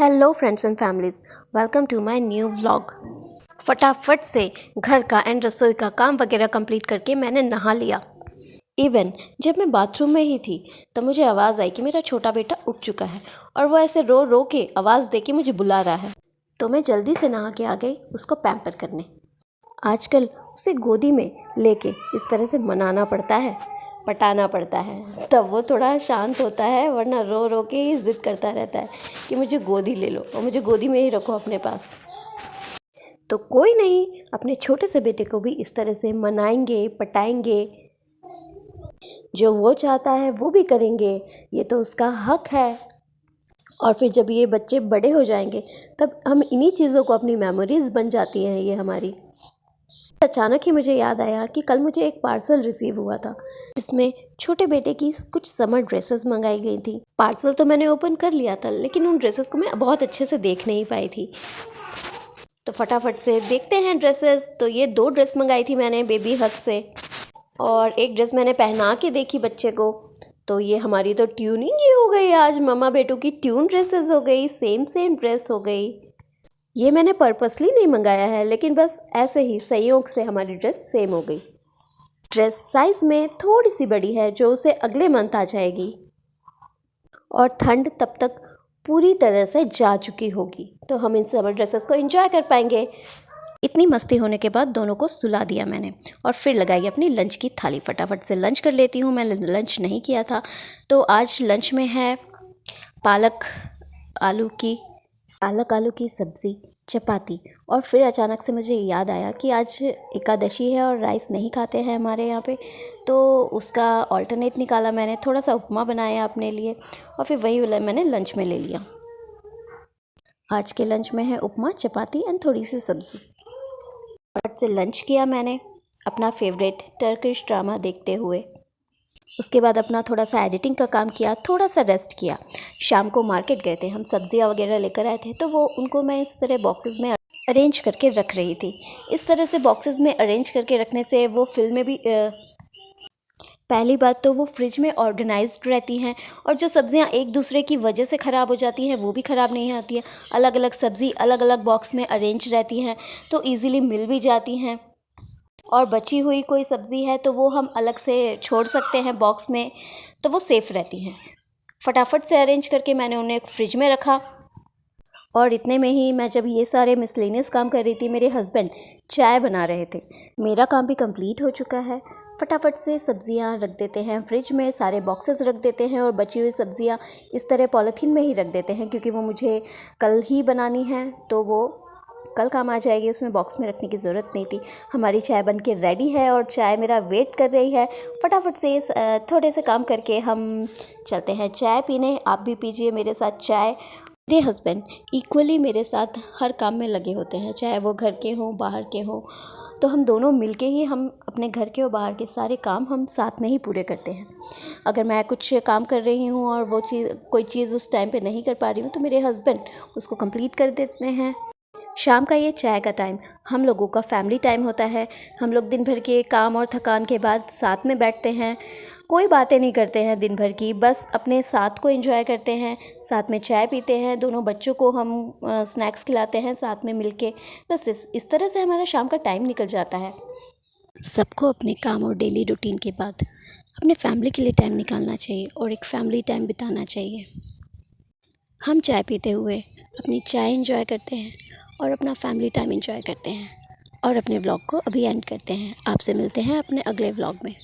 Hello friends and families, welcome to my new vlog. फटाफट से घर का एंड रसोई का काम वगैरह कंप्लीट करके मैंने नहा लिया। इवन जब मैं बाथरूम में ही थी तब मुझे आवाज़ आई कि मेरा छोटा बेटा उठ चुका है और वो ऐसे रो रो के आवाज़ दे के मुझे बुला रहा है। तो मैं जल्दी से नहा के आ गई उसको पैम्पर करने। आजकल उसे गोदी में लेके इस तरह से मनाना पड़ता है, पटाना पड़ता है, तब वो थोड़ा शांत होता है, वरना रो रो के ही ज़िद करता रहता है कि मुझे गोदी ले लो और मुझे गोदी में ही रखो अपने पास। तो कोई नहीं, अपने छोटे से बेटे को भी इस तरह से मनाएंगे, पटाएंगे। जो वो चाहता है वो भी करेंगे, ये तो उसका हक है। और फिर जब ये बच्चे बड़े हो जाएंगे तब हम इन्हीं चीज़ों को अपनी मेमोरीज़ बन जाती हैं ये हमारी। अचानक ही मुझे याद आया कि कल मुझे एक पार्सल रिसीव हुआ था जिसमें छोटे बेटे की कुछ समर ड्रेसेस मंगाई गई थी। पार्सल तो मैंने ओपन कर लिया था, लेकिन उन ड्रेसेस को मैं बहुत अच्छे से देख नहीं पाई थी। तो फटाफट से देखते हैं ड्रेसेस। तो ये 2 ड्रेस मंगाई थी मैंने बेबी हग से, और एक ड्रेस मैंने पहना के देखी बच्चे को। तो ये हमारी तो ट्यूनिंग ही हो गई, आज मम्मा बेटू की ट्यून ड्रेसेस हो गई, सेम ड्रेस हो गई। ये मैंने पर्पसली नहीं मंगाया है, लेकिन बस ऐसे ही संयोग से हमारी ड्रेस सेम हो गई। ड्रेस साइज़ में थोड़ी सी बड़ी है जो उसे अगले मंथ आ जाएगी, और ठंड तब तक पूरी तरह से जा चुकी होगी, तो हम इन समर ड्रेसेस को एंजॉय कर पाएंगे। इतनी मस्ती होने के बाद दोनों को सुला दिया मैंने और फिर लगाई अपनी लंच की थाली। फटाफट से लंच कर लेती हूँ, मैंने लंच नहीं किया था। तो आज लंच में है पालक आलू की सब्ज़ी, चपाती। और फिर अचानक से मुझे याद आया कि आज एकादशी है और राइस नहीं खाते हैं हमारे यहाँ पे, तो उसका ऑल्टरनेट निकाला मैंने। थोड़ा सा उपमा बनाया अपने लिए और फिर वही मैंने लंच में ले लिया। आज के लंच में है उपमा, चपाती एंड थोड़ी सी सब्ज़ी। फटाफट से लंच किया मैंने अपना फेवरेट टर्किश ड्रामा देखते हुए। उसके बाद अपना थोड़ा सा एडिटिंग का काम किया, थोड़ा सा रेस्ट किया। शाम को मार्केट गए थे हम, सब्जियां वगैरह लेकर आए थे, तो वो उनको मैं इस तरह बॉक्सेस में अरेंज करके रख रही थी। इस तरह से बॉक्सेस में अरेंज करके रखने से वो फिल्म में भी पहली बात तो वो फ्रिज में ऑर्गेनाइज्ड रहती हैं, और जो सब्ज़ियाँ एक दूसरे की वजह से ख़राब हो जाती हैं वो भी ख़राब नहीं होती हैं। अलग अलग सब्ज़ी अलग अलग बॉक्स में अरेंज रहती हैं तो ईज़िली मिल भी जाती हैं। और बची हुई कोई सब्ज़ी है तो वो हम अलग से छोड़ सकते हैं बॉक्स में, तो वो सेफ़ रहती हैं। फटाफट से अरेंज करके मैंने उन्हें फ्रिज में रखा। और इतने में ही मैं जब ये सारे मिसलेनियस काम कर रही थी, मेरे हस्बैंड चाय बना रहे थे। मेरा काम भी कंप्लीट हो चुका है। फटाफट से सब्ज़ियाँ रख देते हैं फ्रिज में, सारे बॉक्सेस रख देते हैं, और बची हुई सब्ज़ियाँ इस तरह पॉलीथीन में ही रख देते हैं, क्योंकि वो मुझे कल ही बनानी है तो वो कल काम आ जाएगी, उसमें बॉक्स में रखने की ज़रूरत नहीं थी। हमारी चाय बन के रेडी है और चाय मेरा वेट कर रही है। फटाफट से थोड़े से काम करके हम चलते हैं चाय पीने। आप भी पीजिए मेरे साथ चाय। मेरे हस्बैंड इक्वली मेरे साथ हर काम में लगे होते हैं, चाहे वो घर के हों बाहर के हों, तो हम दोनों मिलके ही हम अपने घर के और बाहर के सारे काम हम साथ में ही पूरे करते हैं। अगर मैं कुछ काम कर रही हूँ और वो कोई चीज़ उस टाइम पे नहीं कर पा रही हूँ तो मेरे हस्बैंड उसको कंप्लीट कर देते हैं। शाम का ये चाय का टाइम हम लोगों का फैमिली टाइम होता है। हम लोग दिन भर के काम और थकान के बाद साथ में बैठते हैं, कोई बातें नहीं करते हैं दिन भर की, बस अपने साथ को एंजॉय करते हैं, साथ में चाय पीते हैं, दोनों बच्चों को हम स्नैक्स खिलाते हैं साथ में मिलके। बस इस तरह से हमारा शाम का टाइम निकल जाता है। सबको अपने काम और डेली रूटीन के बाद अपने फैमिली के लिए टाइम निकालना चाहिए और एक फैमिली टाइम बिताना चाहिए। हम चाय पीते हुए अपनी चाय एंजॉय करते हैं और अपना फैमिली टाइम एंजॉय करते हैं, और अपने व्लॉग को अभी एंड करते हैं। आपसे मिलते हैं अपने अगले व्लॉग में।